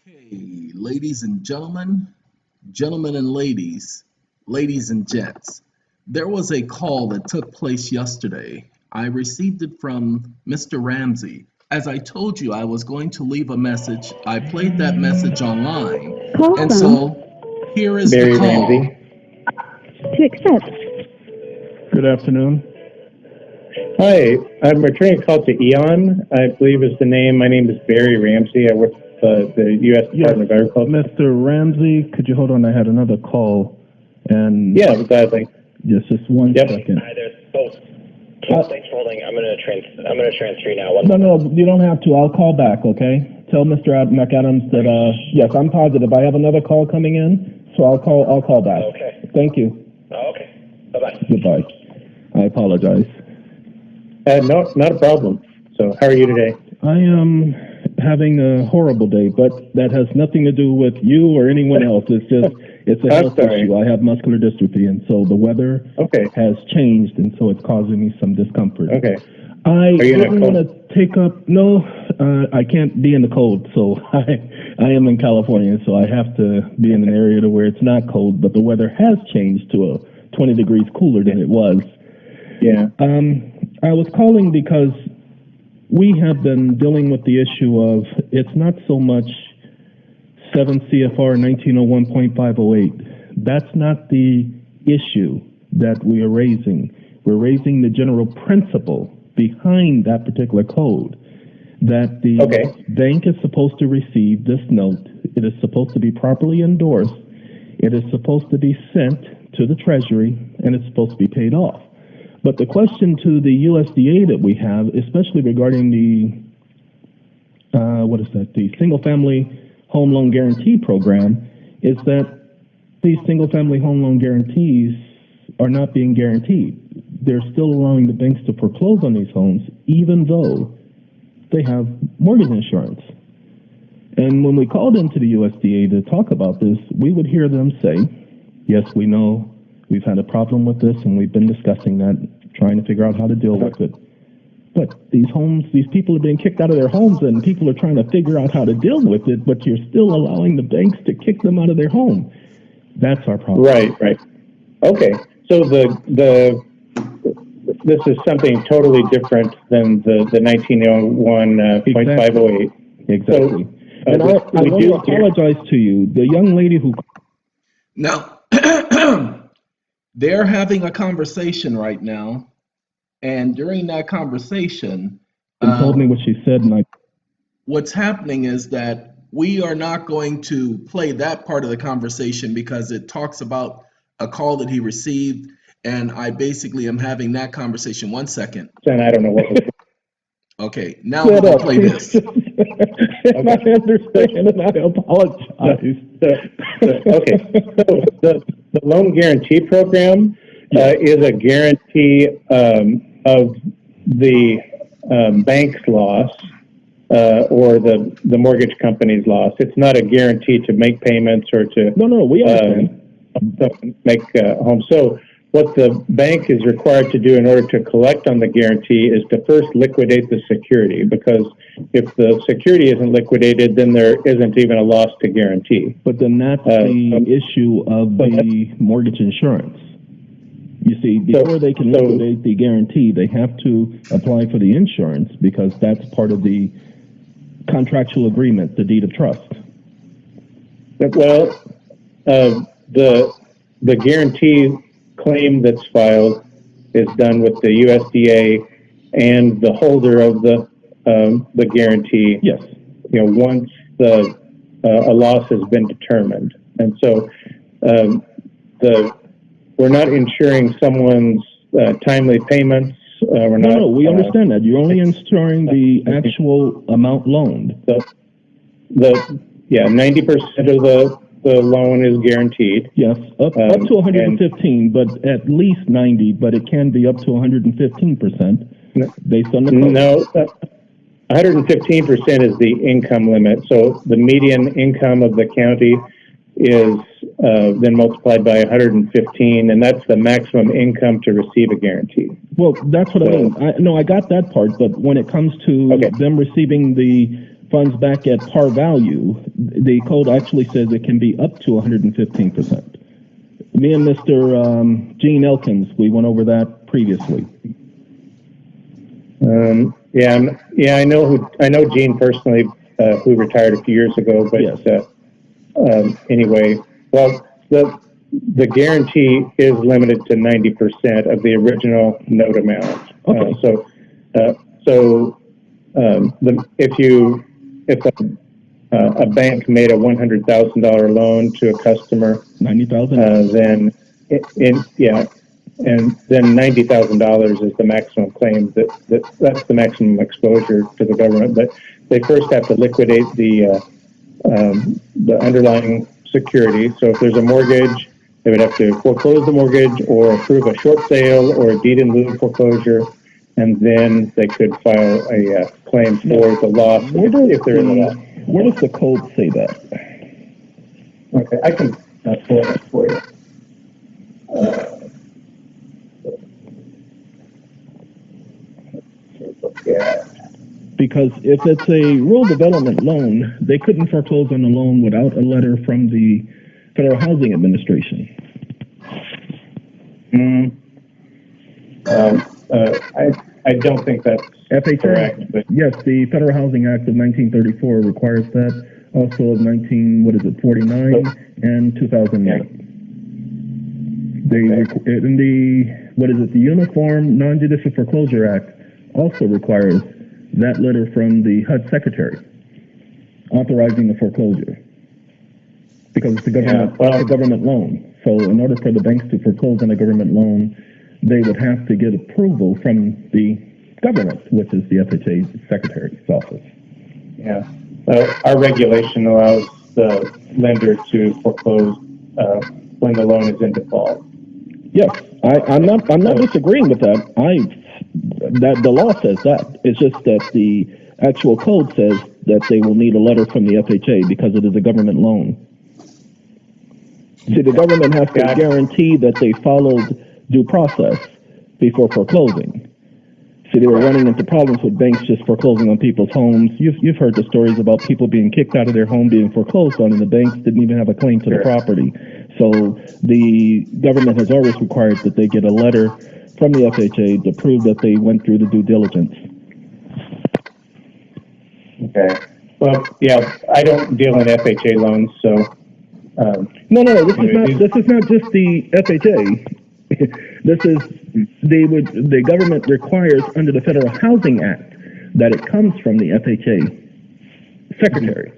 Okay, ladies and gentlemen and ladies and gents, there was a call that took place yesterday. I received it from Mr. Ramsey. As I told you, I was going to leave a message. I played that message online, and so here is the Barry call. Ramsey. To accept. Good afternoon. Hi, I'm returning a call to EON, I believe is the name. My name is Barry Ramsey. I work for the U.S. Department of Agriculture. Mr. Ramsey, could you hold on? I had another call. And Yeah, gladly. just one second. Hi there. Thanks for holding. I'm gonna transfer you now. No, you don't have to. I'll call back, okay? Tell Mr. McAdams that, yes, I'm positive. I have another call coming in, so I'll call back. Okay. Thank you. Oh, okay. Bye-bye. Goodbye. I apologize. No, not a problem. So how are you today? I am having a horrible day, but that has nothing to do with you or anyone else. It's a health issue. I have muscular dystrophy, and so the weather has changed, and so it's causing me some discomfort. Okay. I didn't want to take up, I can't be in the cold, so I am in California, so I have to be in an area to where it's not cold, but the weather has changed to a 20 degrees cooler than it was. Yeah. I was calling because we have been dealing with the issue of it's not so much 7 CFR 1901.508. That's not the issue that we are raising. We're raising the general principle behind that particular code, that the bank is supposed to receive this note. It is supposed to be properly endorsed. It is supposed to be sent to the Treasury, and it's supposed to be paid off. But the question to the USDA that we have, especially regarding the, the single-family home loan guarantee program, is that these single-family home loan guarantees are not being guaranteed. They're still allowing the banks to foreclose on these homes, even though they have mortgage insurance. And when we called into the USDA to talk about this, we would hear them say, yes, we know we've had a problem with this, and we've been discussing that, trying to figure out how to deal with it. But these people are being kicked out of their homes, and people are trying to figure out how to deal with it, but you're still allowing the banks to kick them out of their home. That's our problem. Right. Okay. So this is something totally different than the 1901.508. Exactly. So, and I want to apologize to you. The young lady who... Now, they're having a conversation right now, and during that conversation, told me what she said, and what's happening is that we are not going to play that part of the conversation because it talks about a call that he received, and I basically am having that conversation. 1 second. And I don't know what was... Okay, now we're going to play this. I understand, and I apologize. Okay, so the loan guarantee program is a guarantee of the bank's loss or the mortgage company's loss. It's not a guarantee to make payments or to we understand. Make homes. So what the bank is required to do in order to collect on the guarantee is to first liquidate the security, because if the security isn't liquidated, then there isn't even a loss to guarantee. But then that's the issue of the mortgage insurance. You see, before they can liquidate the guarantee, they have to apply for the insurance, because that's part of the contractual agreement, the deed of trust. Well, the guarantee claim that's filed is done with the USDA and the holder of the guarantee. Yes. Once a loss has been determined, and so we're not insuring someone's timely payments. We're not. No, we understand that. You're only insuring the actual amount loaned. 90% of the loan is guaranteed. Yes, up to 115, but at least 90, but it can be up to 115% based on the code. No, 115% is the income limit. So the median income of the county is then multiplied by 115, and that's the maximum income to receive a guarantee. Well, that's what I mean. I got that part, but when it comes to them receiving the funds back at par value, the code actually says it can be up to 115%. Me and Mr. Gene Elkins, we went over that previously. I know Gene personally, who retired a few years ago, but Yes. Anyway, well, the guarantee is limited to 90% of the original note amount. Okay. If a bank made a $100,000 loan to a customer, 90,000. then $90,000 is the maximum claim. That's the maximum exposure to the government. But they first have to liquidate the underlying security. So if there's a mortgage, they would have to foreclose the mortgage or approve a short sale or a deed in lieu foreclosure, and then they could file a claim for the loss if they're in the loss. Where does the code say that? Okay, I can pull it up for you. Because if it's a rural development loan, they couldn't foreclose on the loan without a letter from the Federal Housing Administration. I don't think that's correct. But yes, the Federal Housing Act of 1934 requires that. Also of 49 and 2008. The Uniform Non-Judicial Foreclosure Act also requires that letter from the HUD Secretary authorizing the foreclosure, because it's a government loan. So in order for the banks to foreclose on a government loan, they would have to get approval from the government, which is the FHA Secretary's office. Yeah. Our regulation allows the lender to foreclose when the loan is in default. Yes, I'm not disagreeing with that. That the law says that. It's just that the actual code says that they will need a letter from the FHA because it is a government loan. See, the government has to guarantee that they followed due process before foreclosing. See, they were running into problems with banks just foreclosing on people's homes. You've heard the stories about people being kicked out of their home, being foreclosed on, and the banks didn't even have a claim to the property. So the government has always required that they get a letter from the FHA to prove that they went through the due diligence. Okay. Well, yeah, I don't deal in FHA loans, so. No. This is not just the FHA. This is the government requires under the Federal Housing Act that it comes from the FHA Secretary,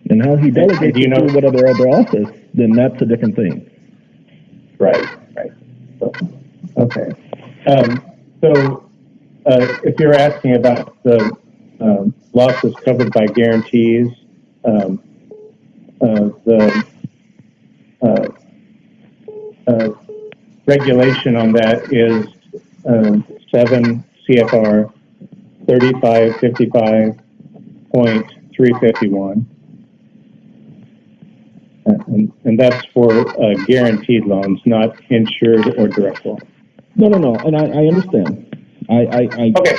and how he delegates it to whatever other office, then that's a different thing. Right. So, okay. If you're asking about the losses covered by guarantees, the regulation on that is 7 CFR 3555.351. And that's for guaranteed loans, not insured or direct loans. No, and I understand. Okay.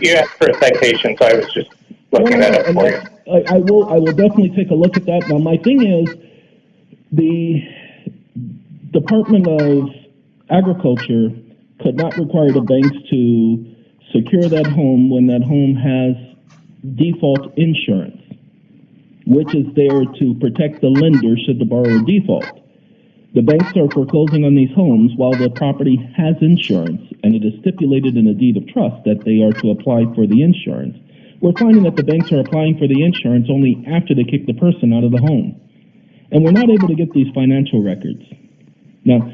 You asked for a citation, so I was just looking that up for you. I will definitely take a look at that. Now, my thing is, the Department of Agriculture could not require the banks to secure that home when that home has default insurance, which is there to protect the lender should the borrower default. The banks are foreclosing on these homes while the property has insurance, and it is stipulated in a deed of trust that they are to apply for the insurance. We're finding that the banks are applying for the insurance only after they kick the person out of the home. And we're not able to get these financial records. Now,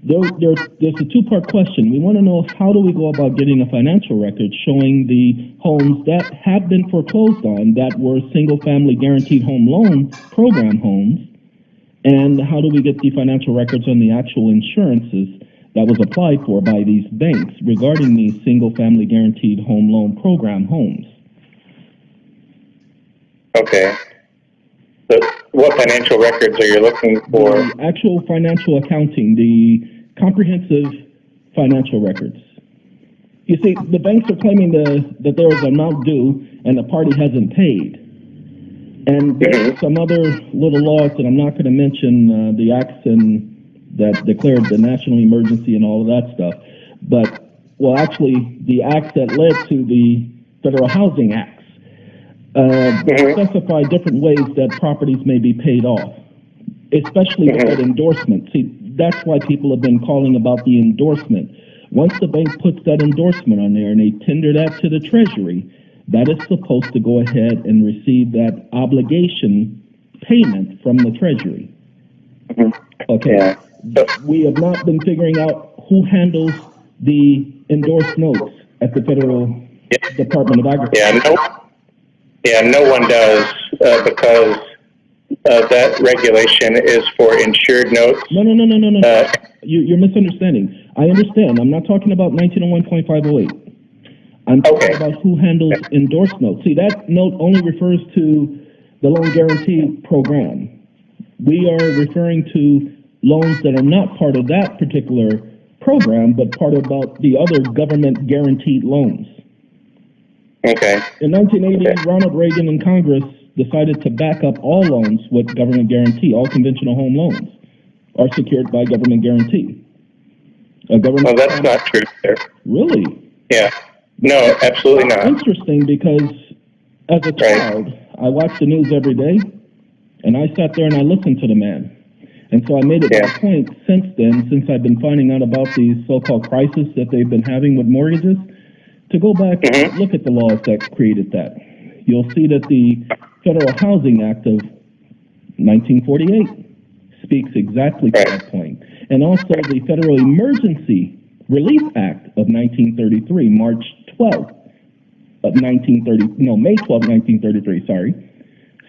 there's a two-part question. We want to know how do we go about getting a financial record showing the homes that have been foreclosed on that were single-family guaranteed home loan program homes, and how do we get the financial records on the actual insurances that was applied for by these banks regarding these single-family guaranteed home loan program homes? Okay. So what financial records are you looking for? The actual financial accounting, the comprehensive financial records. You see, the banks are claiming that there is an amount due, and the party hasn't paid. And there's some other little laws that I'm not going to mention, the acts that declared the national emergency and all of that stuff. But, well, actually, the acts that led to the Federal Housing Acts specify different ways that properties may be paid off, especially with that endorsement. See, that's why people have been calling about the endorsement. Once the bank puts that endorsement on there and they tender that to the Treasury, that is supposed to go ahead and receive that obligation payment from the Treasury. Okay. Yeah. We have not been figuring out who handles the endorsed notes at the Federal Department of Agriculture. No one does because that regulation is for insured notes. No. You're misunderstanding. I understand. I'm not talking about 1901.508. I'm talking about who handles endorsed notes. See, that note only refers to the loan guarantee program. We are referring to loans that are not part of that particular program, but part about the other government guaranteed loans. Okay. In 1980, Ronald Reagan and Congress decided to back up all loans with government guarantee. All conventional home loans are secured by government guarantee. Well, that's not true there. Really? Yeah. No, absolutely not. Interesting, because as a child, I watched the news every day, and I sat there and I listened to the man. And so I made it a point since then, since I've been finding out about these so-called crises that they've been having with mortgages, to go back and look at the laws that created that. You'll see that the Federal Housing Act of 1948 speaks exactly to that point. And also the Federal Emergency Relief Act of 1933, March 12th of 1930, no, May 12th, 1933, sorry,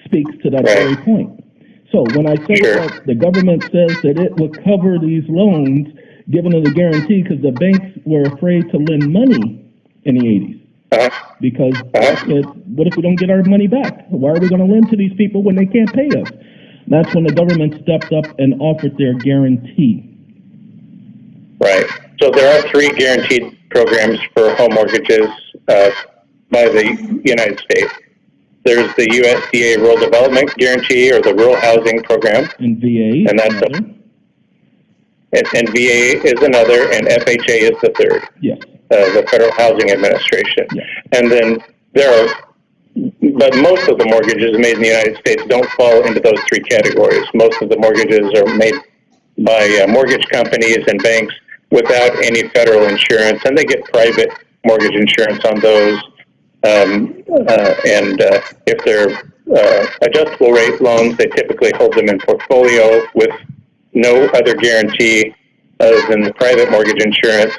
speaks to that very point. So when I say that the government says that it will cover these loans given as a guarantee because the banks were afraid to lend money in the 80s. Because they said, what if we don't get our money back? Why are we going to lend to these people when they can't pay us? That's when the government stepped up and offered their guarantee. Right. So there are 3 guaranteed programs for home mortgages by the United States. There's the USDA Rural Development Guarantee, or the Rural Housing Program. And VA and that's and VA is another, and FHA is the third. Yes. The Federal Housing Administration. Yes. And then but most of the mortgages made in the United States don't fall into those 3 categories. Most of the mortgages are made by mortgage companies and banks without any federal insurance, and they get private mortgage insurance on those. If they're adjustable rate loans, they typically hold them in portfolio with no other guarantee other than the private mortgage insurance.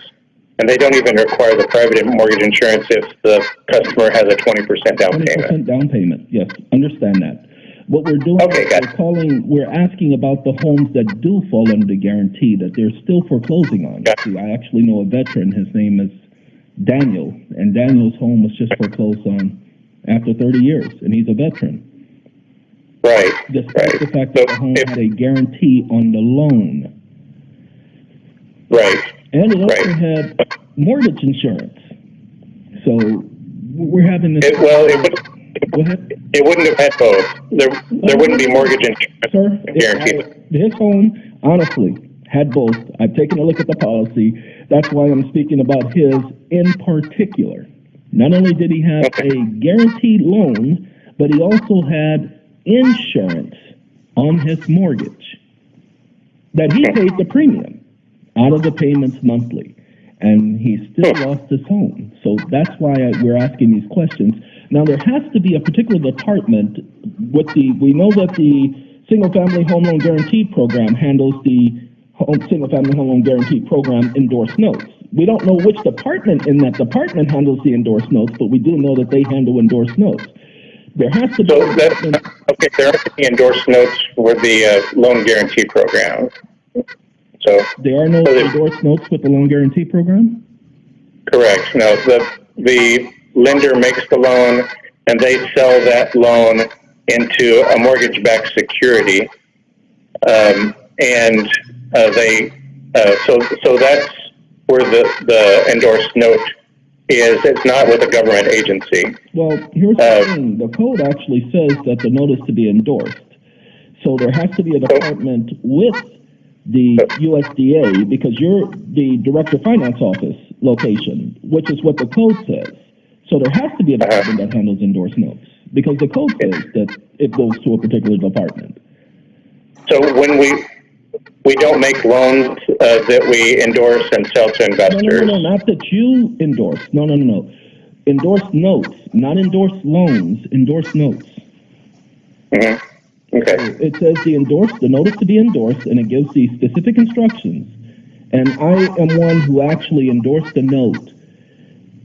And they don't even require the private mortgage insurance if the customer has a 20% down payment. 20% down payment, yes, understand that. What we're doing is we're asking about the homes that do fall under the guarantee that they're still foreclosing on. See, I actually know a veteran, his name is Daniel, and Daniel's home was just foreclosed on after 30 years, and he's a veteran. Right. Despite the fact that the home had a guarantee on the loan. Right. And it also had mortgage insurance. So we're having this. It wouldn't have had both. There wouldn't be mortgage insurance. Sir, his home, honestly, had both. I've taken a look at the policy. That's why I'm speaking about his in particular. Not only did he have a guaranteed loan, but he also had insurance on his mortgage that he paid the premium out of the payments monthly, and he still lost his home. So that's why we're asking these questions. Now, there has to be a particular department we know that the Single-Family Home Loan Guarantee Program handles the Single-Family Home Loan Guarantee Program endorsed notes. We don't know which department in that department handles the endorsed notes, but we do know that they handle endorsed notes. There has to be... there are the endorsed notes for the loan guarantee program. So there are no endorsed notes with the loan guarantee program? Correct. No, the lender makes the loan, and they sell that loan into a mortgage-backed security, so that's where the endorsed note is it's not with a government agency. Well, here's the thing. The code actually says that the notice to be endorsed. So there has to be a department with the USDA because you're the Director of Finance Office location, which is what the code says. So there has to be a department that handles endorsed notes because the code says that it goes to a particular department. So when we don't make loans that we endorse and sell to investors. No, not that you endorse. No. Endorsed notes, not endorsed loans, endorsed notes. Mm-hmm. Okay. It says the notice to be endorsed, and it gives the specific instructions. And I am one who actually endorsed the note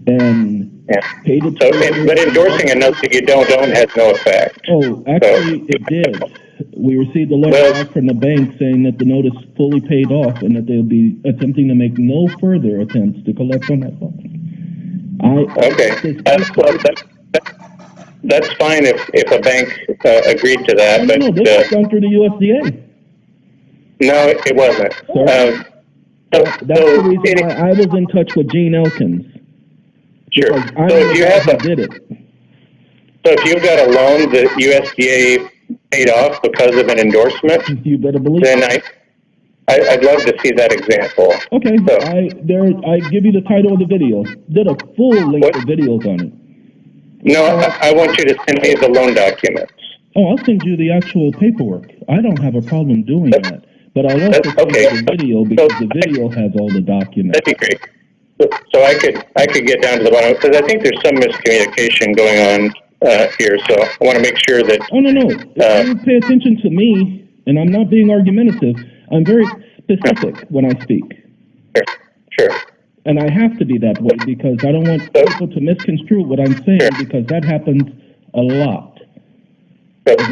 and paid it. But endorsing a note that you don't own has no effect. Oh, actually, it did. We received a letter back from the bank saying that the note is fully paid off and that they'll be attempting to make no further attempts to collect on that loan. That's fine if a bank agreed to that. No, this was done through the USDA. No, it wasn't. That's the reason why I was in touch with Gene Elkins. Sure. I did it. So if you've got a loan that USDA paid off because of an endorsement, you better believe then I'd love to see that example. Okay, so, I give you the title of the video. Did a full length of videos on it. No, I want you to send me the loan documents. Oh, I'll send you the actual paperwork. I don't have a problem doing that. But I'll also send you the video because the video has all the documents. That'd be great. So I could get down to the bottom because I think there's some miscommunication going on here. So I want to make sure that. Oh no! If you pay attention to me, and I'm not being argumentative, I'm very specific when I speak. Sure. And I have to be that way because I don't want people to misconstrue what I'm saying because that happens a lot. So do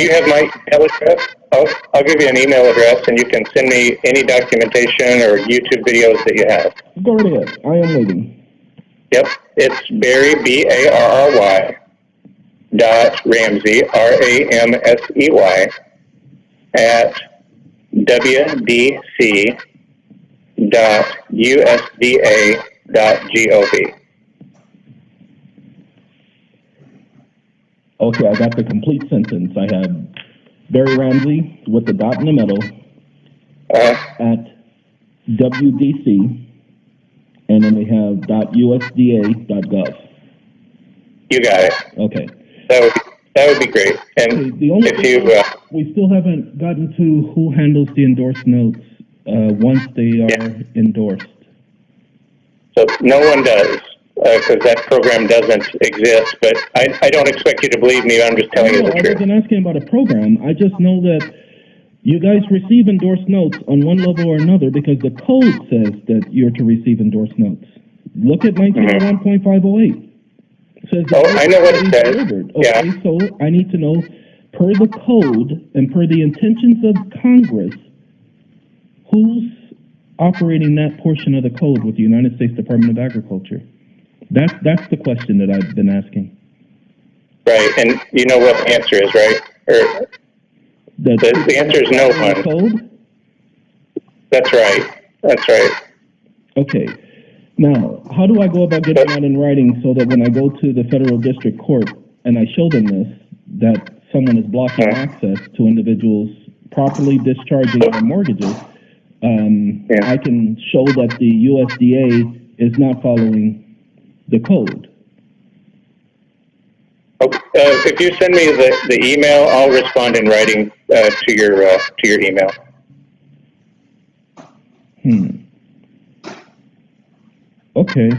you have my email address? I'll give you an email address and you can send me any documentation or YouTube videos that you have. Go right ahead. I am waiting. Yep. It's Barry, BARRY, .Ramsey, RAMSEY, at wdc.usda.gov. Okay, I got the complete sentence. I had Barry Ramsey with the dot in the middle at WDC, and then we have .usda.gov. You got it. Okay. That would be great. And the only we still haven't gotten to who handles the endorsed notes once they are endorsed. So no one does. Because that program doesn't exist, but I don't expect you to believe me. I'm just telling you the truth. I wasn't asking about a program. I just know that you guys receive endorsed notes on one level or another because the code says that you're to receive endorsed notes. Look at 1901.508. It says I know what it says. Delivered. Okay, so I need to know, per the code and per the intentions of Congress, who's operating that portion of the code with the United States Department of Agriculture? That's the question that I've been asking. Right, and you know what the answer is, right? The answer is no one. Code? That's right. Okay. Now, how do I go about getting that in writing so that when I go to the federal district court and I show them this, that someone is blocking access to individuals properly discharging their mortgages, I can show that the USDA is not following the code? Okay. If you send me the email, I'll respond in writing to your email. Okay.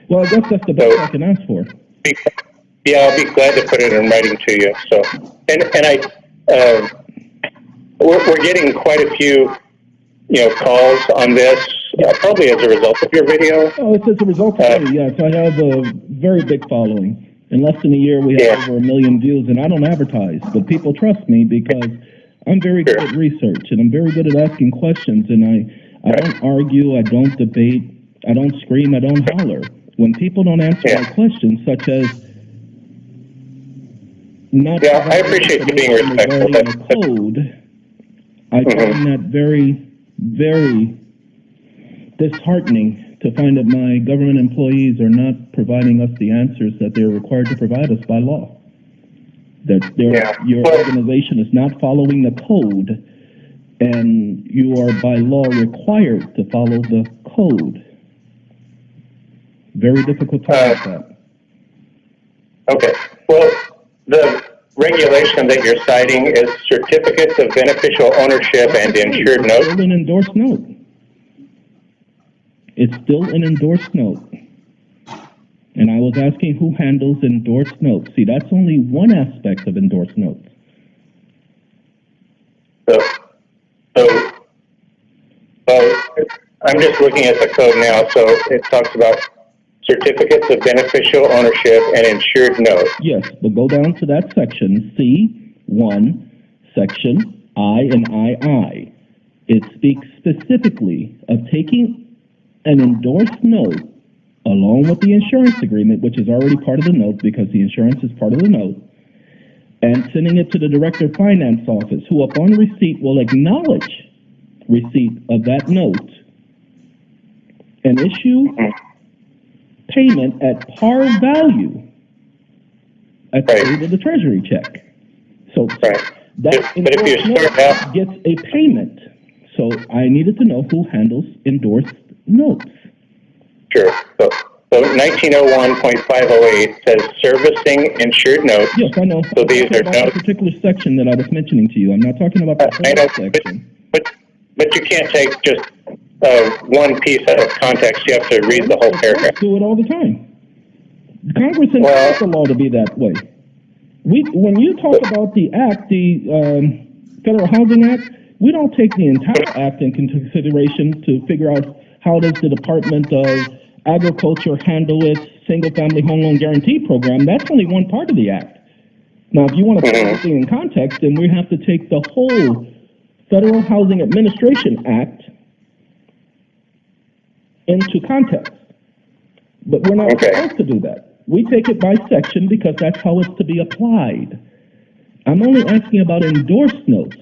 Well, I guess that's the best I can ask for. Yeah, I'll be glad to put it in writing to you. So, we're getting quite a few, calls on this. Probably as a result of your video. Oh, it's as a result of it, yes. I have a very big following. In less than a year, we have over 1 million views, and I don't advertise, but people trust me because I'm very good at research, and I'm very good at asking questions, and I don't argue, I don't debate, I don't scream, I don't holler. When people don't answer my questions, such as not I appreciate you being respectful. The code, I find that very, very disheartening to find that my government employees are not providing us the answers that they're required to provide us by law. That your organization is not following the code, and you are by law required to follow the code. Very difficult to that. Okay. Well, the regulation that you're citing is certificates of beneficial ownership and insured It's notes. still an endorsed note. It's still an endorsed note. And I was asking who handles endorsed notes. See, that's only one aspect of endorsed notes. So I'm just looking at the code now. So it talks about certificates of beneficial ownership and insured notes. Yes, but go down to that section, C1, section I and II. It speaks specifically of taking an endorsed note along with the insurance agreement, which is already part of the note because the insurance is part of the note, and sending it to the Director of Finance office, who upon receipt will acknowledge receipt of that note and issue payment at par value at the date of the Treasury check. So that But if you endorsed start note out, gets a payment. So I needed to know who handles endorsed notes. sure. So 1901.508 says servicing insured notes. Yes, I know. So these are about notes. the particular section that I was mentioning to you. I'm not talking about the I whole know, section. but you can't take just one piece out of context. You have to read the whole paragraph. Do it all the time. Congress Well, intends the law to be that way. When you talk about the Act, the Federal Housing Act, we don't take the entire Act into consideration to figure out how does the Department of Agriculture handle its single-family home loan guarantee program. That's only one part of the Act. Now, if you want to put everything in context, then we have to take the whole Federal Housing Administration Act into context. But we're not supposed to do that. We take it by section because that's how it's to be applied. I'm only asking about endorsed notes.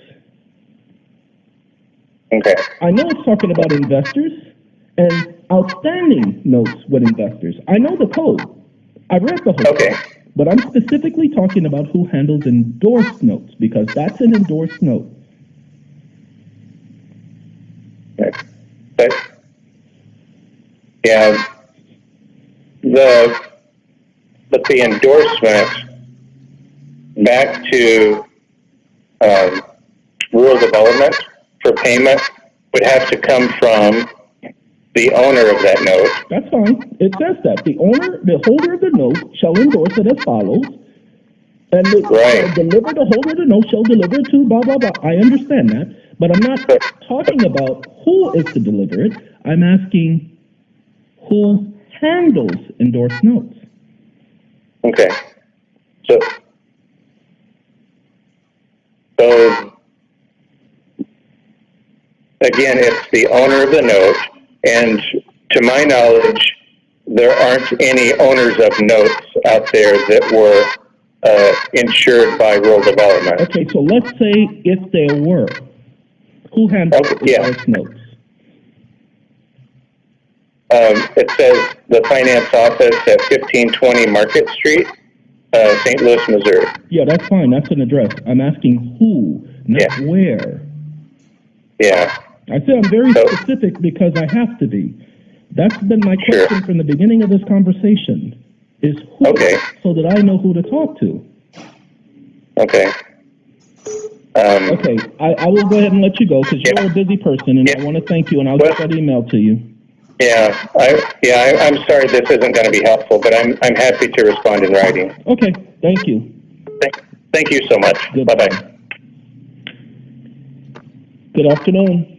Okay. I know it's talking about investors and outstanding notes with investors. I know the code. I read the whole code. But I'm specifically talking about who handles endorsed notes because that's an endorsed note. Okay. But yeah, the endorsement back to rural development for payment would have to come from the owner of that note. That's fine. It says that the holder of the note shall endorse it as follows, and the holder of the note shall deliver it to blah blah blah. I understand that, but I'm not talking about who is to deliver it. I'm asking who handles endorsed notes. Okay. So again, it's the owner of the note, and to my knowledge, there aren't any owners of notes out there that were insured by rural development. Okay, so let's say if there were, who handles endorsed notes? It says the finance office at 1520 Market Street, St. Louis, Missouri. Yeah, that's fine. That's an address. I'm asking who, not where. Yeah. I said I'm very specific because I have to be. That's been my question from the beginning of this conversation, is who, so that I know who to talk to. Okay. Okay, I will go ahead and let you go because you're a busy person, and I want to thank you, and I'll get that email to you. Yeah, I'm sorry this isn't going to be helpful, but I'm happy to respond in writing. Okay, thank you. Thank you so much. Bye-bye. Good afternoon.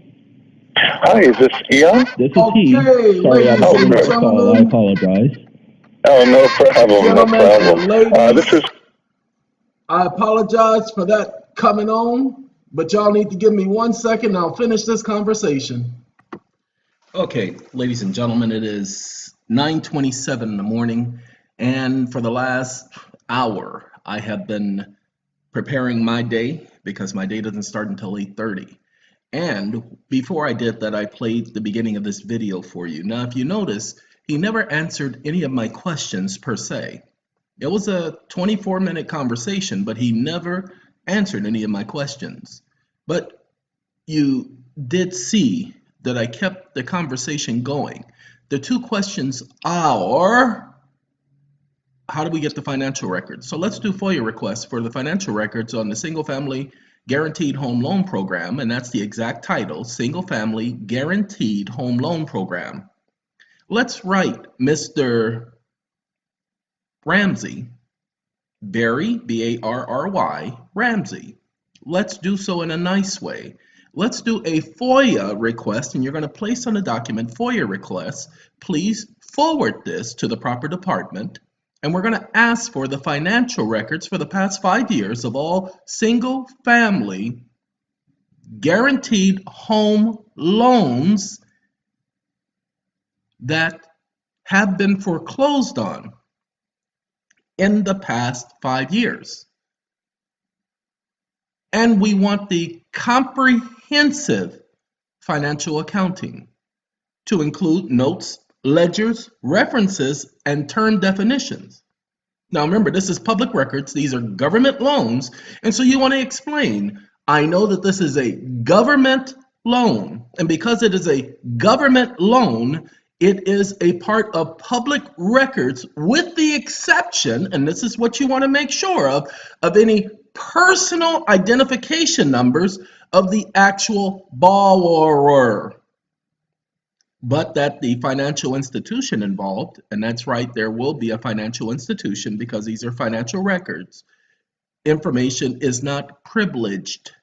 Hi, is this Eon? This is he. Sorry, I was in the call. I apologize. Oh, no problem. No problem. This is. I apologize for that coming on, but y'all need to give me 1 second. I'll finish this conversation. Okay, ladies and gentlemen, it is 9:27 in the morning, and for the last hour, I have been preparing my day because my day doesn't start until 8:30. And before I did that, I played the beginning of this video for you. Now, if you notice, he never answered any of my questions per se. It was a 24-minute conversation, but he never answered any of my questions. But you did see that I kept the conversation going. The two questions are, how do we get the financial records? So let's do FOIA requests for the financial records on the Single Family Guaranteed Home Loan Program, and that's the exact title, Single Family Guaranteed Home Loan Program. Let's write Mr. Ramsey, Barry, B-A-R-R-Y, Ramsey. Let's do so in a nice way. Let's do a FOIA request, and you're going to place on the document FOIA request. Please forward this to the proper department, and we're going to ask for the financial records for the past 5 years of all single-family guaranteed home loans that have been foreclosed on in the past 5 years. And we want the comprehensive financial accounting to include notes, ledgers, references, and term definitions. Now remember, this is public records. These are government loans. And so you want to explain, I know that this is a government loan. And because it is a government loan, it is a part of public records with the exception, and this is what you want to make sure of any personal identification numbers of the actual borrower. But that the financial institution involved, and that's right, there will be a financial institution because these are financial records, information is not privileged.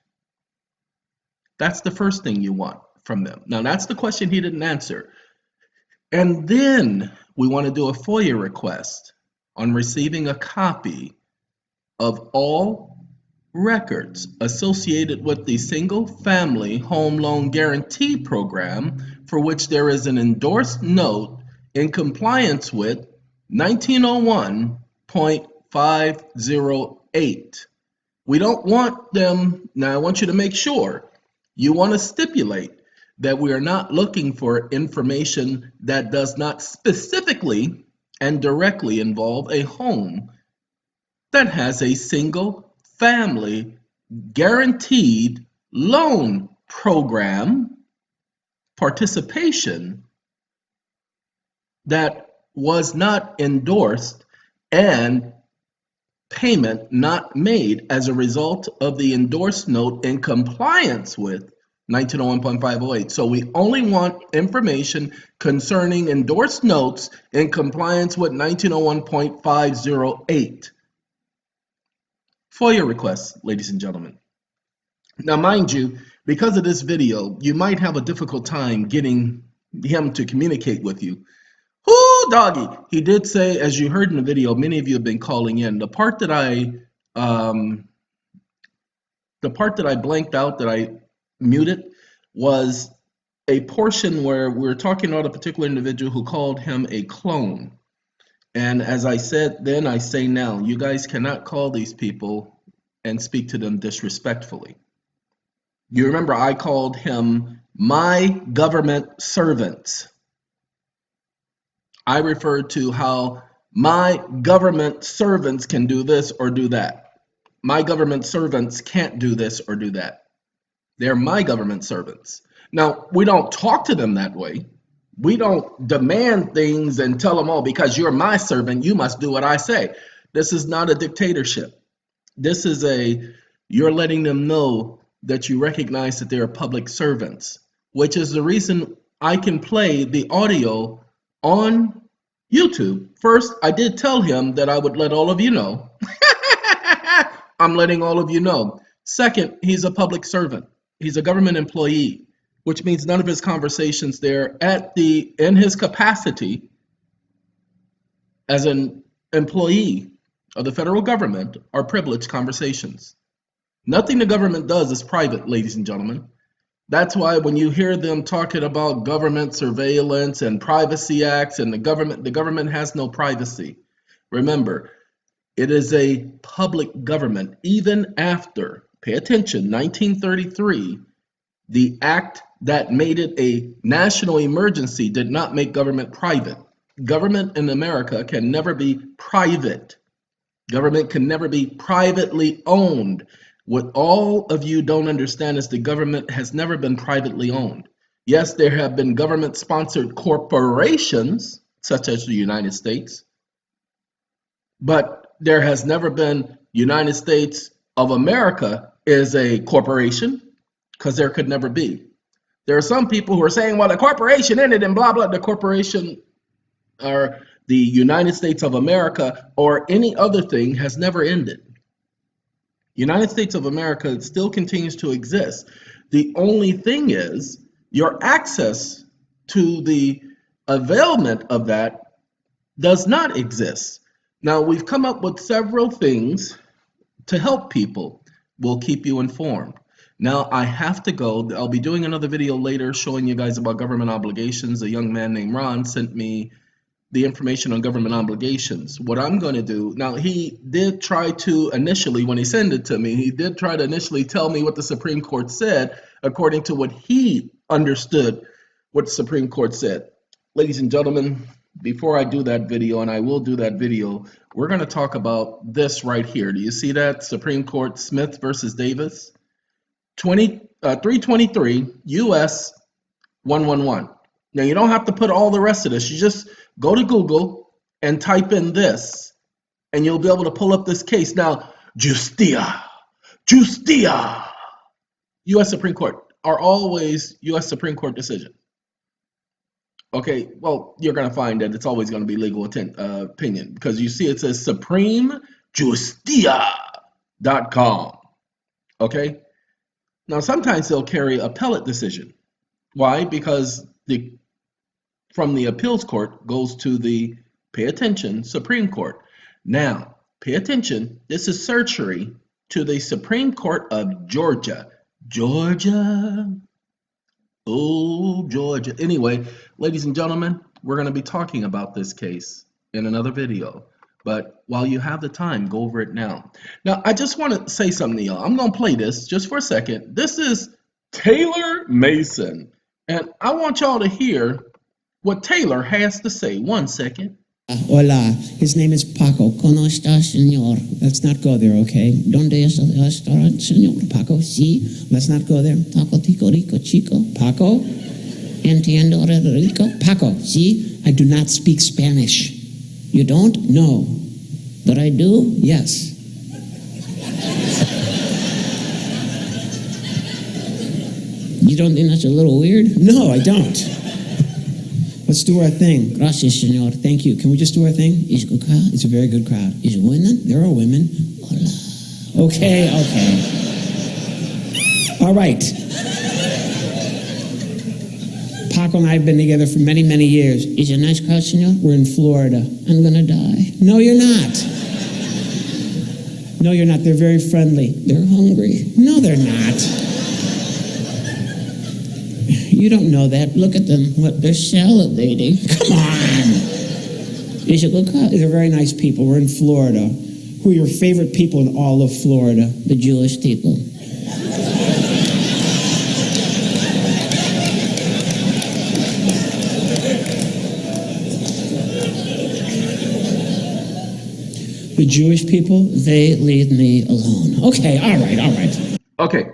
That's the first thing you want from them. Now that's the question he didn't answer. And then we want to do a FOIA request on receiving a copy of all records associated with the Single Family Home Loan Guarantee Program, for which there is an endorsed note in compliance with 1901.508. We don't want them, now I want you to make sure, you want to stipulate that we are not looking for information that does not specifically and directly involve a home that has a single family guaranteed loan program participation that was not endorsed and payment not made as a result of the endorsed note in compliance with 1901.508. So we only want information concerning endorsed notes in compliance with 1901.508. FOIA requests, ladies and gentlemen. Now, mind you, because of this video, you might have a difficult time getting him to communicate with you. Whoo, doggy! He did say, as you heard in the video, many of you have been calling in. The part that I blanked out, that I muted, was a portion where we're talking about a particular individual who called him a clone. And as I said then, I say now, you guys cannot call these people and speak to them disrespectfully. You remember I called him my government servants. I referred to how my government servants can do this or do that. My government servants can't do this or do that. They're my government servants. Now, we don't talk to them that way. We don't demand things and tell them, oh, because you're my servant, you must do what I say. This is not a dictatorship. This is you're letting them know that you recognize that they're public servants, which is the reason I can play the audio on YouTube. First, I did tell him that I would let all of you know. I'm letting all of you know. Second, he's a public servant. He's a government employee, which means none of his conversations there in his capacity as an employee of the federal government are privileged conversations. Nothing the government does is private, ladies and gentlemen. That's why when you hear them talking about government surveillance and privacy acts and the government has no privacy. Remember, it is a public government. Even after, pay attention, 1933, The act that made it a national emergency did not make government private. Government in America can never be private. Government can never be privately owned. What all of you don't understand is the government has never been privately owned. Yes, there have been government-sponsored corporations, such as the United States, but there has never been United States of America is a corporation, because there could never be. There are some people who are saying, well, the corporation ended and blah, blah. The corporation or the United States of America or any other thing has never ended. United States of America still continues to exist. The only thing is your access to the availment of that does not exist. Now, we've come up with several things to help people. We'll keep you informed. Now, I have to go. I'll be doing another video later showing you guys about government obligations. A young man named Ron sent me the information on government obligations. What I'm going to do, now he did try to initially, when he sent it to me, he did try to initially tell me what the Supreme Court said according to what he understood what the Supreme Court said. Ladies and gentlemen, before I do that video, and I will do that video, we're going to talk about this right here. Do you see that? Supreme Court Smith versus Davis, 323 US 111. Now, you don't have to put all the rest of this. You just go to Google and type in this, and you'll be able to pull up this case. Now, Justia, U.S. Supreme Court are always U.S. Supreme Court decision. Okay, well, you're going to find that it's always going to be legal opinion, because you see it says supremejustia.com. Okay? Now, sometimes they'll carry appellate decision. Why? Because from the appeals court goes to the, pay attention, Supreme Court. Now, pay attention, this is certiorari to the Supreme Court of Georgia. Georgia. Oh, Georgia. Anyway, ladies and gentlemen, we're going to be talking about this case in another video. But while you have the time, go over it now. Now, I just want to say something to y'all. I'm going to play this just for a second. This is Taylor Mason. And I want y'all to hear what Taylor has to say. 1 second. Hola, his name is Paco. ¿Cómo está, señor? Let's not go there, okay? ¿Dónde es el restaurante, señor? Paco, sí. Let's not go there. Taco, tico, rico, chico. Paco? Entiendo, rico. Paco, sí. I do not speak Spanish. You don't? No. But I do? Yes. You don't think that's a little weird? No, I don't. Let's do our thing. Gracias, señor. Thank you. Can we just do our thing? Is a good crowd? It's a very good crowd. Is it women? There are women. Hola. Okay. All right. Paco and I have been together for many, many years. Is it a nice crowd, senor? We're in Florida. I'm going to die. No, you're not. No, you're not. They're very friendly. They're hungry. No, they're not. You don't know that. Look at them. What? They're salivating. Come on. These are very nice people. We're in Florida. Who are your favorite people in all of Florida? The Jewish people. The Jewish people, they leave me alone. Okay, all right. Okay.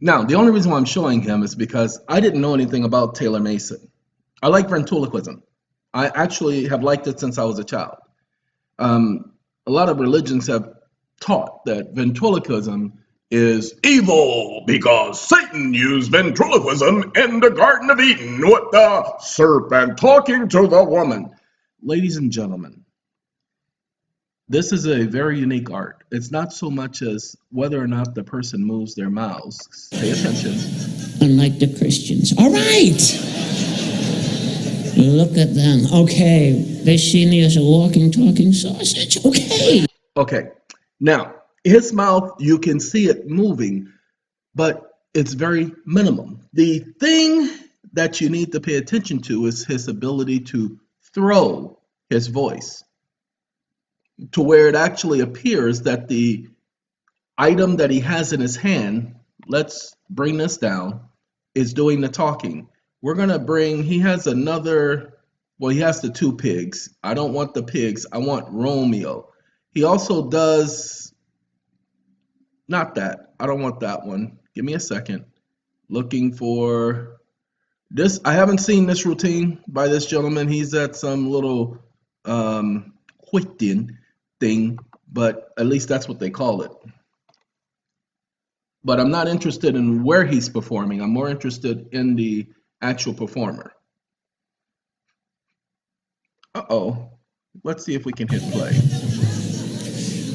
Now, the only reason why I'm showing him is because I didn't know anything about Taylor Mason. I like ventriloquism. I actually have liked it since I was a child. A lot of religions have taught that ventriloquism is evil because Satan used ventriloquism in the Garden of Eden with the serpent talking to the woman. Ladies and gentlemen, this is a very unique art. It's not so much as whether or not the person moves their mouths. Pay attention. Unlike the Christians. All right. Look at them. Okay. They see me as a walking, talking sausage. Okay. Okay. Now, his mouth, you can see it moving, but it's very minimum. The thing that you need to pay attention to is his ability to throw his voice, to where it actually appears that the item that he has in his hand, let's bring this down, is doing the talking. We're going to bring, he has another, well, he has the two pigs. I don't want the pigs. I want Romeo. He also does, not that. I don't want that one. Give me a second. Looking for this. I haven't seen this routine by this gentleman. He's at some little quitting thing, but at least that's what they call it. But I'm not interested in where he's performing. I'm more interested in the actual performer. Uh-oh. Let's see if we can hit play.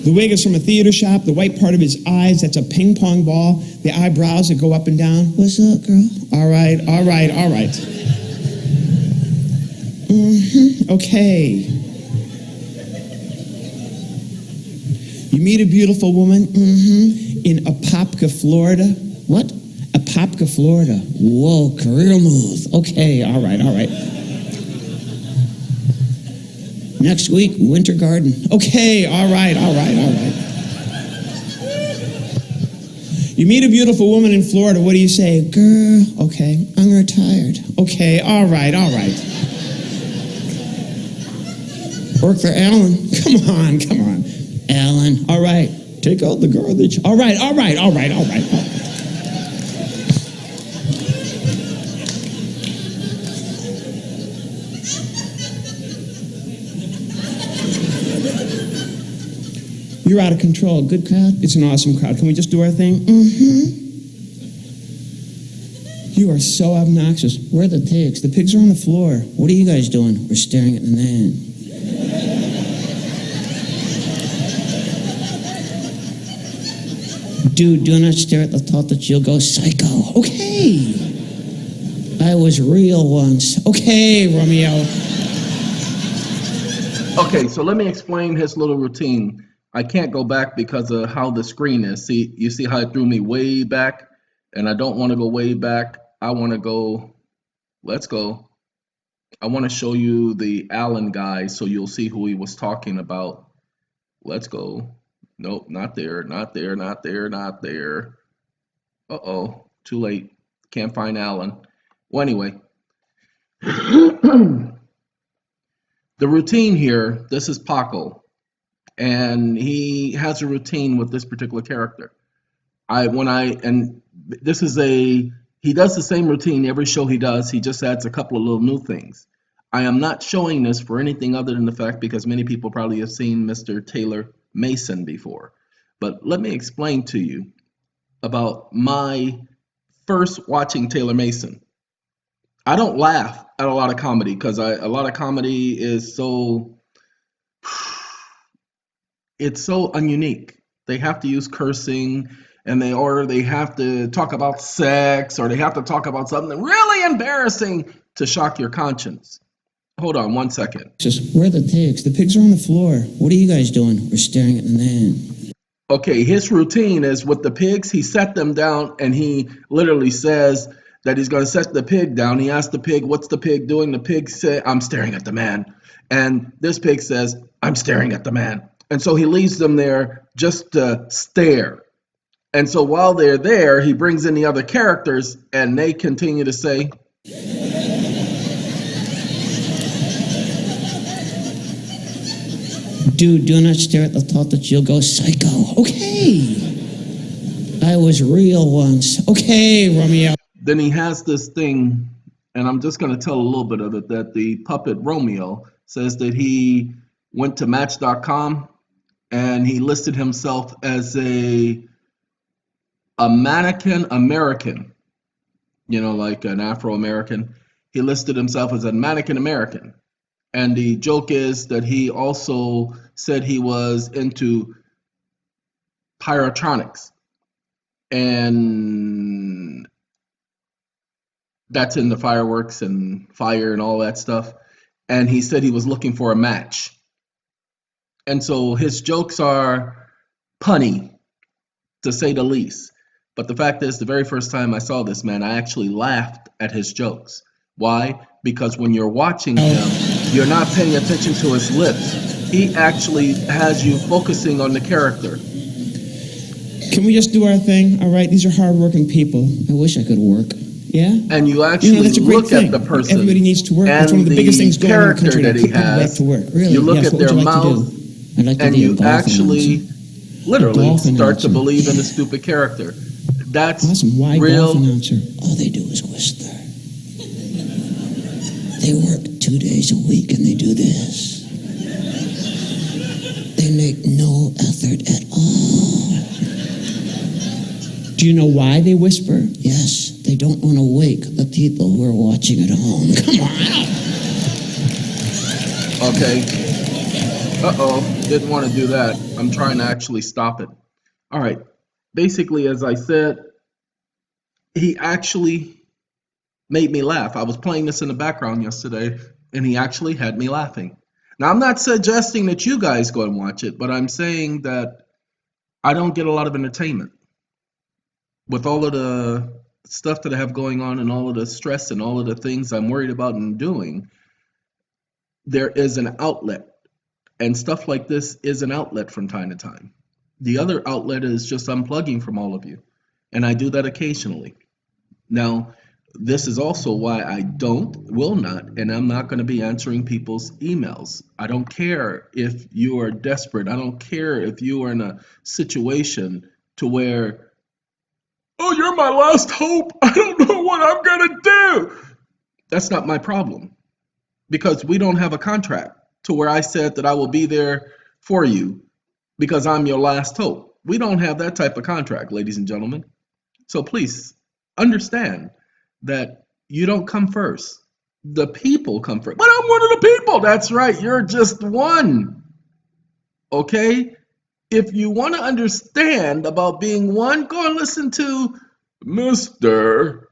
The wig is from a theater shop. The white part of his eyes, that's a ping pong ball. The eyebrows that go up and down. What's up, girl? All right. Okay. You meet a beautiful woman in Apopka, Florida. What? Apopka, Florida. Whoa, career move. Okay, all right. Next week, Winter Garden. Okay, all right. You meet a beautiful woman in Florida. What do you say? Girl, okay, I'm retired. Okay, all right. Work for Alan. Come on. Alan, all right. Take out the garbage. All right. You're out of control. Good crowd? It's an awesome crowd. Can we just do our thing? You are so obnoxious. Where are the pigs? The pigs are on the floor. What are you guys doing? We're staring at the man. Dude, do not stare at the thought that you'll go psycho. Okay. I was real once. Okay, Romeo. Okay, so let me explain his little routine. I can't go back because of how the screen is. See, you see how it threw me way back? And I don't want to go way back. I want to go, let's go. I want to show you the Allen guy so you'll see who he was talking about. Let's go. Nope, not there. Uh-oh, too late. Can't find Allen. Well, anyway. The routine here, this is Paco. And he has a routine with this particular character. He does the same routine every show he does. He just adds a couple of little new things. I am not showing this for anything other than the fact because many people probably have seen Mr. Taylor Mason before. But let me explain to you about my first watching Taylor Mason. I don't laugh at a lot of comedy because a lot of comedy is so, it's so ununique. They have to use cursing and they have to talk about sex or they have to talk about something really embarrassing to shock your conscience. Hold on 1 second. Where are the pigs? The pigs are on the floor. What are you guys doing? We're staring at the man. Okay, his routine is with the pigs, he set them down and he literally says that he's going to set the pig down. He asks the pig, what's the pig doing? The pig says, I'm staring at the man. And this pig says, I'm staring at the man. And so he leaves them there just to stare. And so while they're there, he brings in the other characters and they continue to say, Dude, do not stare at the thought that you'll go psycho. Okay. I was real once. Okay, Romeo. Then he has this thing, and I'm just going to tell a little bit of it, that the puppet Romeo says that he went to Match.com and he listed himself as a mannequin American, like an Afro-American. He listed himself as a mannequin American. And the joke is that he also said he was into pyrotronics. And that's in the fireworks and fire and all that stuff. And he said he was looking for a match. And so his jokes are punny, to say the least. But the fact is, the very first time I saw this man, I actually laughed at his jokes. Why? Because when you're watching him, you're not paying attention to his lips. He actually has you focusing on the character. Can we just do our thing? All right, these are hardworking people. I wish I could work. Yeah? and you actually that's a great look thing. at the person Everybody needs to work. That's and one of the biggest things going on in the character country now. that he Put people back has, to work. Really? you look Yes, at what would their you like to mouth, do? I'd like to and be a you golf actually announcer. literally golf start to announcer. believe in the stupid character. That's Awesome. Why real. golf announcer? All they do is whisper. They work 2 days a week and they do this. They make no effort at all. Do you know why they whisper? Yes, they don't want to wake the people who are watching at home. Come on. Okay. Uh-oh. Didn't want to do that. I'm trying to actually stop it. All right. Basically, as I said, he actually made me laugh. I was playing this in the background yesterday, and he actually had me laughing. Now, I'm not suggesting that you guys go and watch it, but I'm saying that I don't get a lot of entertainment. With all of the stuff that I have going on and all of the stress and all of the things I'm worried about and doing, there is an outlet. And stuff like this is an outlet from time to time. The other outlet is just unplugging from all of you. And I do that occasionally. Now, this is also why I will not, and I'm not going to be answering people's emails. I don't care if you are desperate. I don't care if you are in a situation to where, oh, you're my last hope. I don't know what I'm going to do. That's not my problem, because we don't have a contract to where I said that I will be there for you because I'm your last hope. We don't have that type of contract, ladies and gentlemen. So please understand that you don't come first. The people come first. But I'm one of the people. That's right. You're just one. Okay? If you want to understand about being one, go and listen to Mr.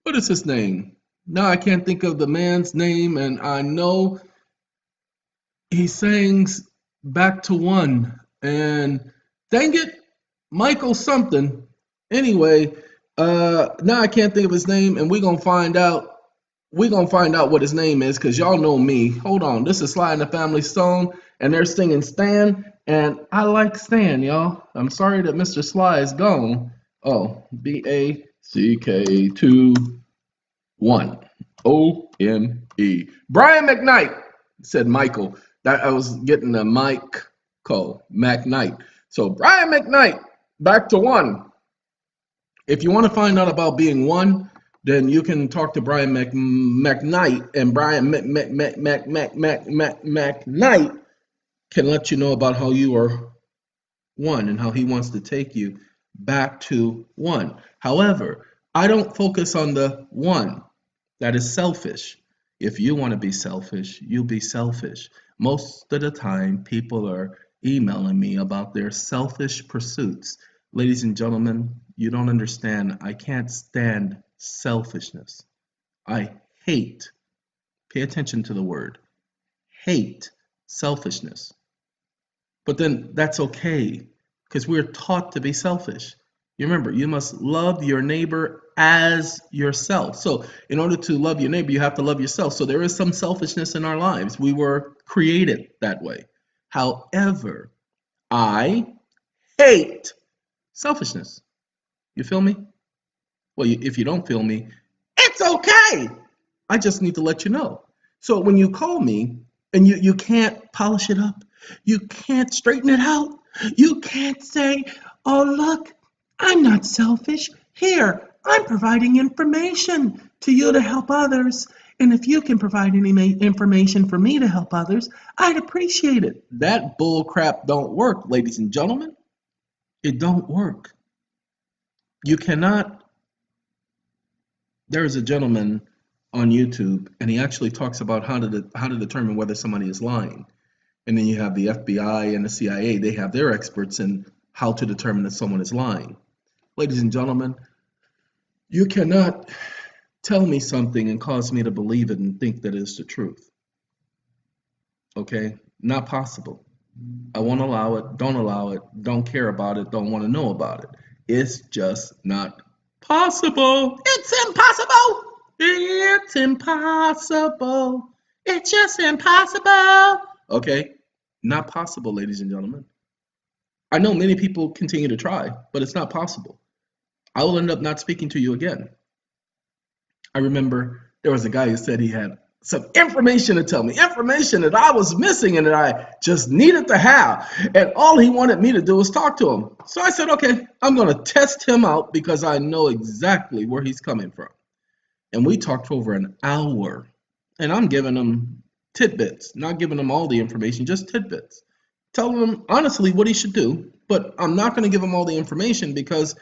What is his name? Now I can't think of the man's name, and I know he sings Back to One. And dang it, Michael something. Anyway, now I can't think of his name, and we're gonna find out. We're gonna find out what his name is, because y'all know me. Hold on, this is Sly and the Family Stone, and they're singing Stan, and I like Stan, y'all. I'm sorry that Mr. Sly is gone. Oh, BACK21 ONE. Brian McKnight, said Michael. That I was getting the Mike call, McKnight. So Brian McKnight, back to one. If you want to find out about being one, then you can talk to Brian McKnight, and Brian McKnight can let you know about how you are one and how he wants to take you back to one. However, I don't focus on the one that is selfish. If you want to be selfish, you be selfish. Most of the time, people are emailing me about their selfish pursuits. Ladies and gentlemen, you don't understand. I can't stand selfishness. I hate, pay attention to the word, hate selfishness. But then that's okay, because we're taught to be selfish. You remember, you must love your neighbor as yourself. So in order to love your neighbor, you have to love yourself. So there is some selfishness in our lives. We were created that way. However, I hate selfishness. You feel me? Well, if you don't feel me, it's okay. I just need to let you know. So when you call me and you can't polish it up, you can't straighten it out, you can't say, oh, look, I'm not selfish. Here, I'm providing information to you to help others. And if you can provide any information for me to help others, I'd appreciate it. That bull crap don't work, ladies and gentlemen. It don't work. You cannot. There is a gentleman on YouTube, and he actually talks about how to determine whether somebody is lying. And then you have the FBI and the CIA. They have their experts in how to determine if someone is lying. Ladies and gentlemen, you cannot tell me something and cause me to believe it and think that it's the truth. Okay? Not possible. I won't allow it, don't care about it, don't want to know about it. It's just not possible. It's impossible. It's impossible. It's just impossible. Okay? Not possible, ladies and gentlemen. I know many people continue to try, but it's not possible. I will end up not speaking to you again. I remember there was a guy who said he had some information to tell me, information that I was missing and that I just needed to have. And all he wanted me to do was talk to him. So I said, okay, I'm going to test him out because I know exactly where he's coming from. And we talked for over an hour. And I'm giving him tidbits, not giving him all the information, just tidbits. Telling him honestly what he should do. But I'm not going to give him all the information because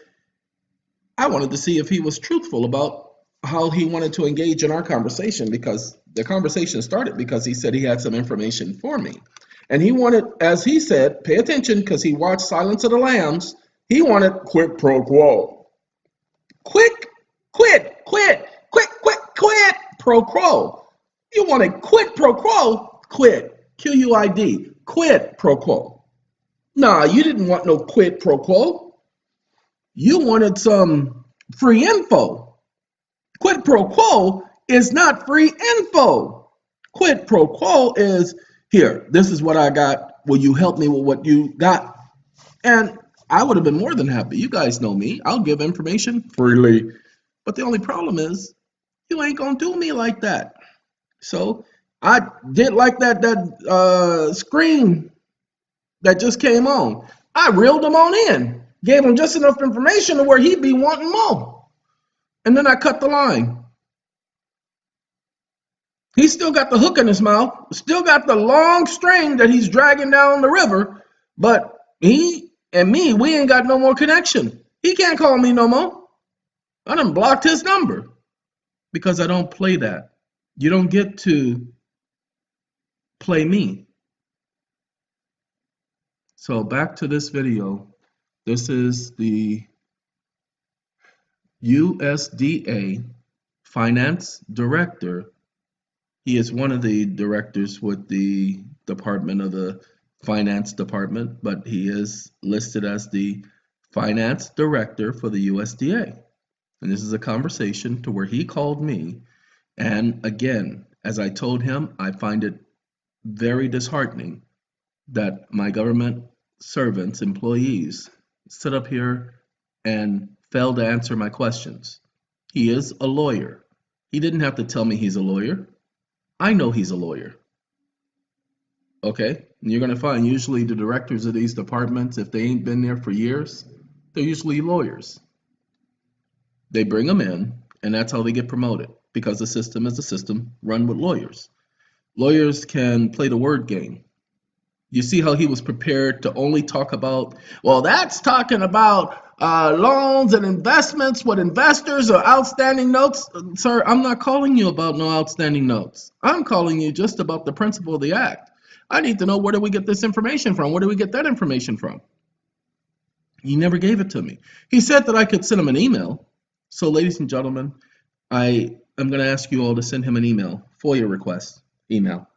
I wanted to see if he was truthful about how he wanted to engage in our conversation, because the conversation started because he said he had some information for me. And he wanted, as he said, pay attention because he watched Silence of the Lambs, he wanted quid pro quo. Quid pro quo. You wanted quid pro quo, quid, Q-U-I-D, quid pro quo. Nah, you didn't want no quid pro quo. You wanted some free info. Quid pro quo is not free info. Quid pro quo is, here, this is what I got. Will you help me with what you got? And I would have been more than happy. You guys know me. I'll give information freely. But the only problem is, you ain't going to do me like that. So I did like that screen that just came on. I reeled him on in. Gave him just enough information to where he'd be wanting more. And then I cut the line. He's still got the hook in his mouth, still got the long string that he's dragging down the river, but he and me, we ain't got no more connection. He can't call me no more. I done blocked his number because I don't play that. You don't get to play me. So back to this video. This is the USDA Finance Director. He is one of the directors with the Department of the Finance Department, but he is listed as the Finance Director for the USDA. And this is a conversation to where he called me. And again, as I told him, I find it very disheartening that my government servants, employees, sit up here and fail to answer my questions. He is a lawyer. He didn't have to tell me he's a lawyer. I know he's a lawyer. Okay? And you're going to find usually the directors of these departments, if they ain't been there for years, they're usually lawyers. They bring them in, and that's how they get promoted, because the system is a system run with lawyers. Lawyers can play the word game. You see how he was prepared to only talk about, well, that's talking about loans and investments with investors or outstanding notes. Sir, I'm not calling you about no outstanding notes. I'm calling you just about the principle of the act. I need to know, where do we get this information from? Where do we get that information from? He never gave it to me. He said that I could send him an email. So, ladies and gentlemen, I am going to ask you all to send him an email, FOIA request email,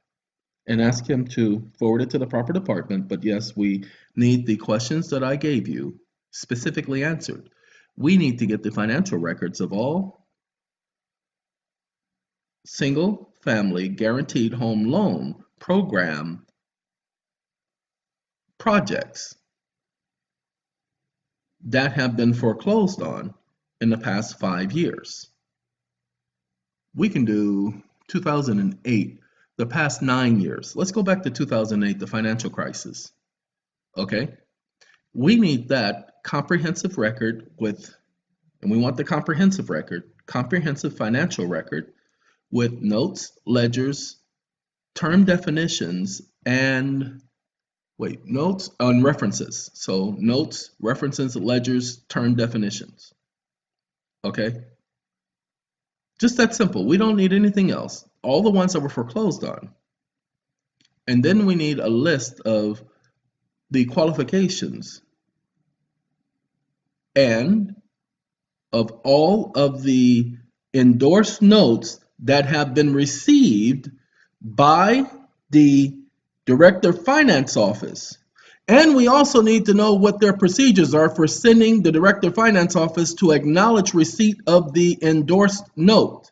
and ask him to forward it to the proper department. But yes, we need the questions that I gave you specifically answered. We need to get the financial records of all single family guaranteed home loan program projects that have been foreclosed on in the past 5 years. We can do 2008, the past 9 years. Let's go back to 2008, the financial crisis. Okay? We need that comprehensive record and we want the comprehensive record, comprehensive financial record with notes, ledgers, term definitions, and notes and references. So notes, references, ledgers, term definitions. Okay? Just that simple. We don't need anything else. All the ones that were foreclosed on. And then we need a list of the qualifications and of all of the endorsed notes that have been received by the Director of Finance Office. And we also need to know what their procedures are for sending the Director of Finance Office to acknowledge receipt of the endorsed note.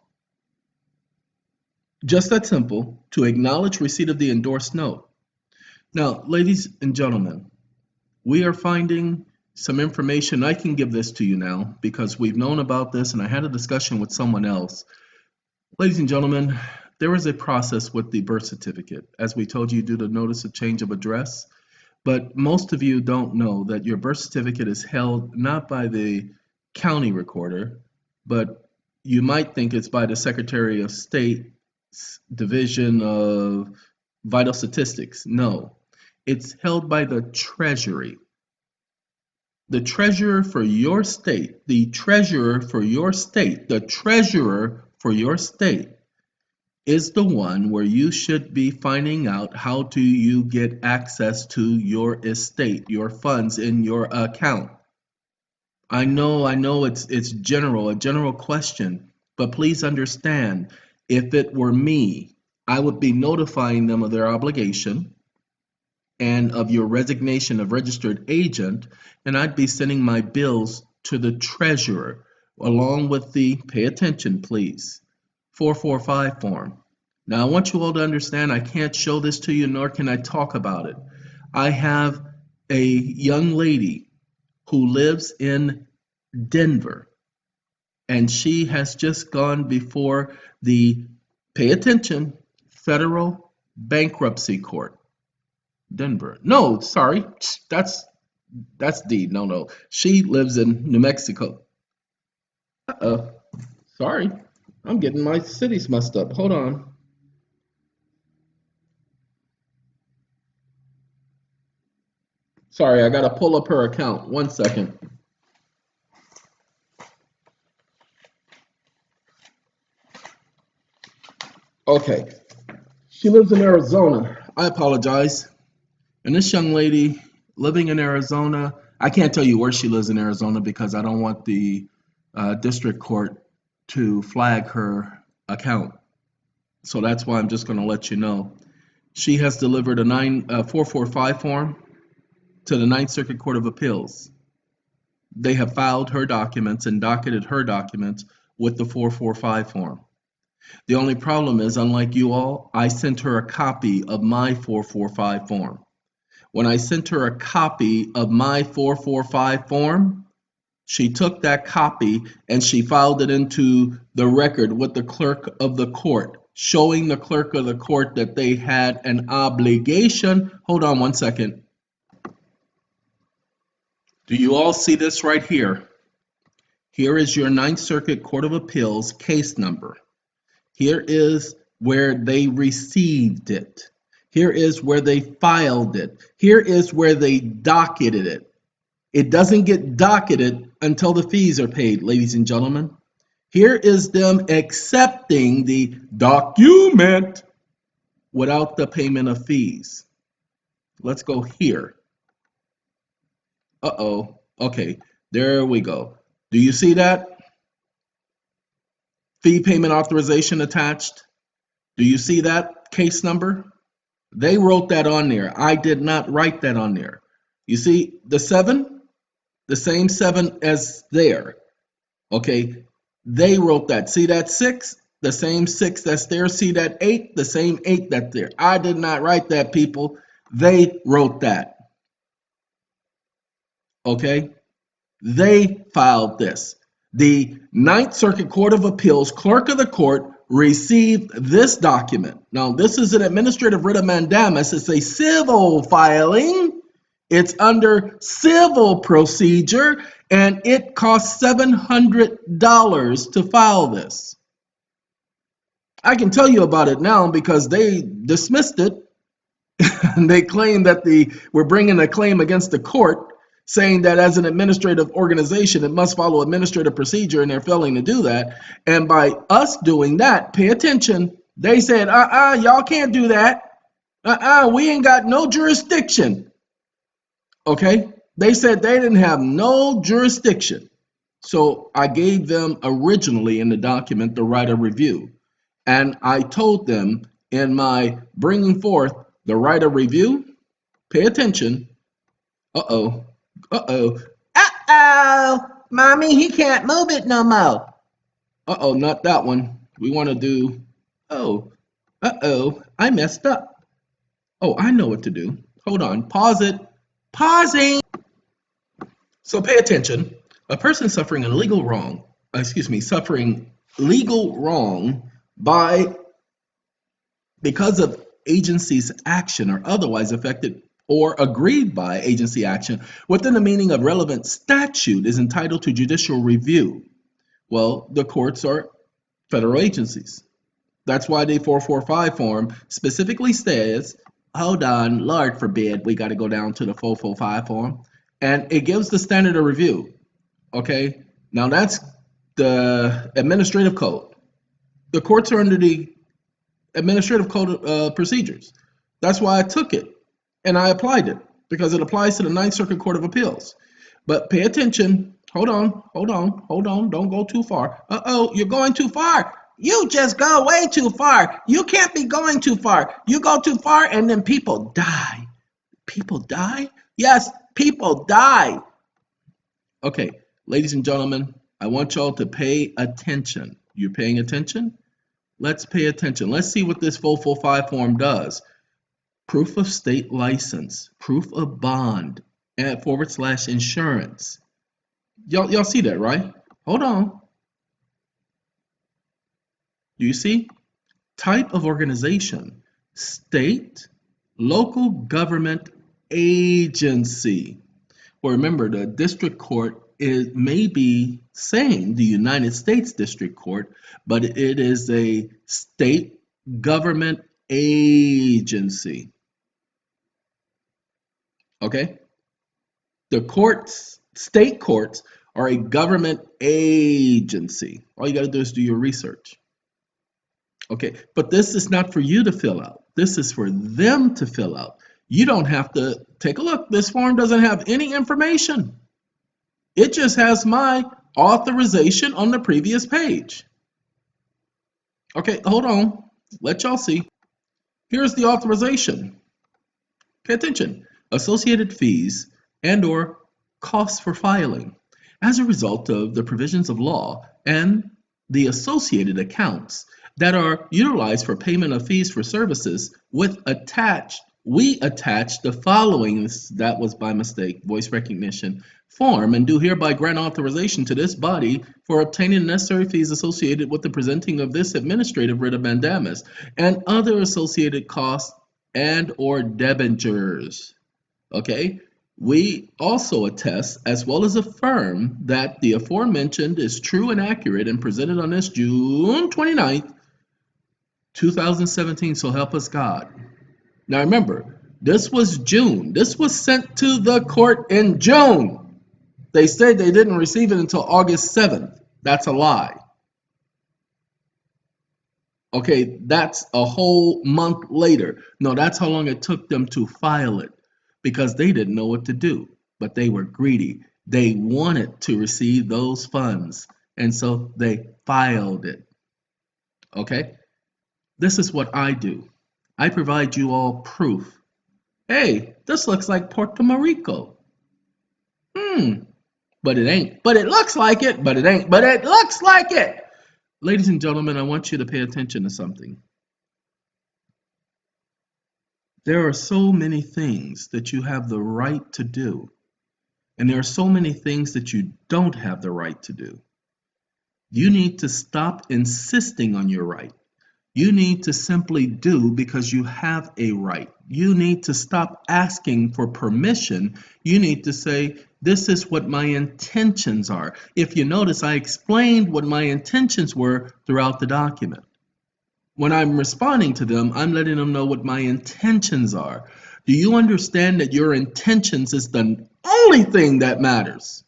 Just that simple, to acknowledge receipt of the endorsed note. Now, ladies and gentlemen, we are finding some information. I can give this to you now because we've known about this, and I had a discussion with someone else Ladies and gentlemen, there is a process with the birth certificate. As we told you, due to notice of change of address, but most of you don't know that your birth certificate is held not by the county recorder, but you might think it's by the Secretary of State's Division of Vital Statistics. No, it's held by the Treasury. The treasurer for your state, the treasurer for your state, the treasurer for your state is the one where you should be finding out how do you get access to your estate, your funds in your account. I know it's general, a general question, but please understand, if it were me, I would be notifying them of their obligation and of your resignation of registered agent, and I'd be sending my bills to the treasurer along with the, pay attention please, 445 form. Now, I want you all to understand, I can't show this to you, nor can I talk about it. I have a young lady who lives in Denver, and she has just gone before the, pay attention, federal bankruptcy court. Denver. No, sorry, that's D. No. She lives in New Mexico. Sorry, I'm getting my cities messed up. Hold on. Sorry, I gotta pull up her account. 1 second. Okay, she lives in Arizona. I apologize. And this young lady living in Arizona, I can't tell you where she lives in Arizona because I don't want the district court to flag her account. So that's why I'm just going to let you know. She has delivered a 445 form to the Ninth Circuit Court of Appeals. They have filed her documents and docketed her documents with the 445 form. The only problem is, unlike you all, I sent her a copy of my 445 form. When I sent her a copy of my 445 form, she took that copy and she filed it into the record with the clerk of the court, showing the clerk of the court that they had an obligation. Hold on 1 second. Do you all see this right here? Here is your Ninth Circuit Court of Appeals case number. Here is where they received it. Here is where they filed it. Here is where they docketed it. It doesn't get docketed until the fees are paid, ladies and gentlemen. Here is them accepting the document without the payment of fees. Let's go here. Okay, there we go. Do you see that? Fee payment authorization attached. Do you see that case number? They wrote that on there. I did not write that on there. You see the 7? The same 7 as there. Okay, they wrote that. See that 6? The same 6 that's there. See that 8? The same 8 that's there. I did not write that, people. They wrote that. Okay, they filed this. The Ninth Circuit Court of Appeals clerk of the court received this document. Now, this is an administrative writ of mandamus. It's a civil filing. It's under civil procedure, and it costs $700 to file this. I can tell you about it now because they dismissed it. They claim that we're bringing a claim against the court, saying that as an administrative organization, it must follow administrative procedure, and they're failing to do that. And by us doing that, pay attention, they said, y'all can't do that. We ain't got no jurisdiction. Okay? They said they didn't have no jurisdiction. So I gave them originally in the document the right of review. And I told them in my bringing forth the right of review, pay attention. Mommy, he can't move it no more. Not that one. We want to do, I messed up. I know what to do. Hold on, pause it. Pausing. So pay attention. A person suffering legal wrong because of agency's action or otherwise affected or agreed by agency action within the meaning of relevant statute is entitled to judicial review. Well, the courts are federal agencies. That's why the 445 form specifically says, hold on, Lord forbid, we got to go down to the 445 form. And it gives the standard of review. Okay, now that's the administrative code. The courts are under the administrative code procedures. That's why I took it and I applied it because it applies to the Ninth Circuit Court of Appeals. But pay attention. Hold on. Don't go too far. You're going too far. You just go way too far. You can't be going too far. You go too far and then people die. People die? Yes, people die. Okay, ladies and gentlemen, I want y'all to pay attention. You're paying attention? Let's pay attention. Let's see what this 445 form does. Proof of state license, proof of bond, and / insurance. Y'all see that, right? Hold on. Do you see? Type of organization, state, local government agency. Well, remember, the district court may be saying the United States District Court, but it is a state government agency. Okay? The courts, state courts, are a government agency. All you got to do is do your research. Okay, but this is not for you to fill out. This is for them to fill out. You don't have to take a look. This form doesn't have any information. It just has my authorization on the previous page. Okay, hold on. Let y'all see. Here's the authorization. Pay attention. Associated fees and or costs for filing as a result of the provisions of law and the associated accounts that are utilized for payment of fees for services we attach the following, that was by mistake, voice recognition, form, and do hereby grant authorization to this body for obtaining the necessary fees associated with the presenting of this administrative writ of mandamus and other associated costs and or debentures. Okay, we also attest as well as affirm that the aforementioned is true and accurate and presented on this June 29th, 2017, so help us God. Now remember, this was June. This was sent to the court in June. They said they didn't receive it until August 7th. That's a lie. Okay, that's a whole month later. No, that's how long it took them to file it because they didn't know what to do, but they were greedy. They wanted to receive those funds, and so they filed it. Okay, this is what I do. I provide you all proof. Hey, this looks like Puerto Rico. But it ain't. But it looks like it, but it ain't. But it looks like it. Ladies and gentlemen, I want you to pay attention to something. There are so many things that you have the right to do, and there are so many things that you don't have the right to do. You need to stop insisting on your right. You need to simply do because you have a right. You need to stop asking for permission. You need to say, this is what my intentions are. If you notice, I explained what my intentions were throughout the document. When I'm responding to them, I'm letting them know what my intentions are. Do you understand that your intentions is the only thing that matters?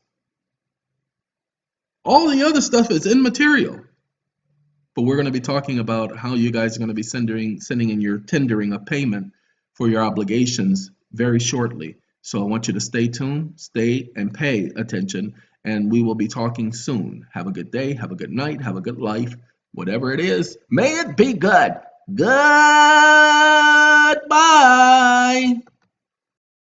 All the other stuff is immaterial. But we're going to be talking about how you guys are going to be sending in your tendering of payment for your obligations very shortly. So I want you to stay tuned, stay and pay attention, and we will be talking soon. Have a good day, have a good night, have a good life. Whatever it is, may it be good. Goodbye.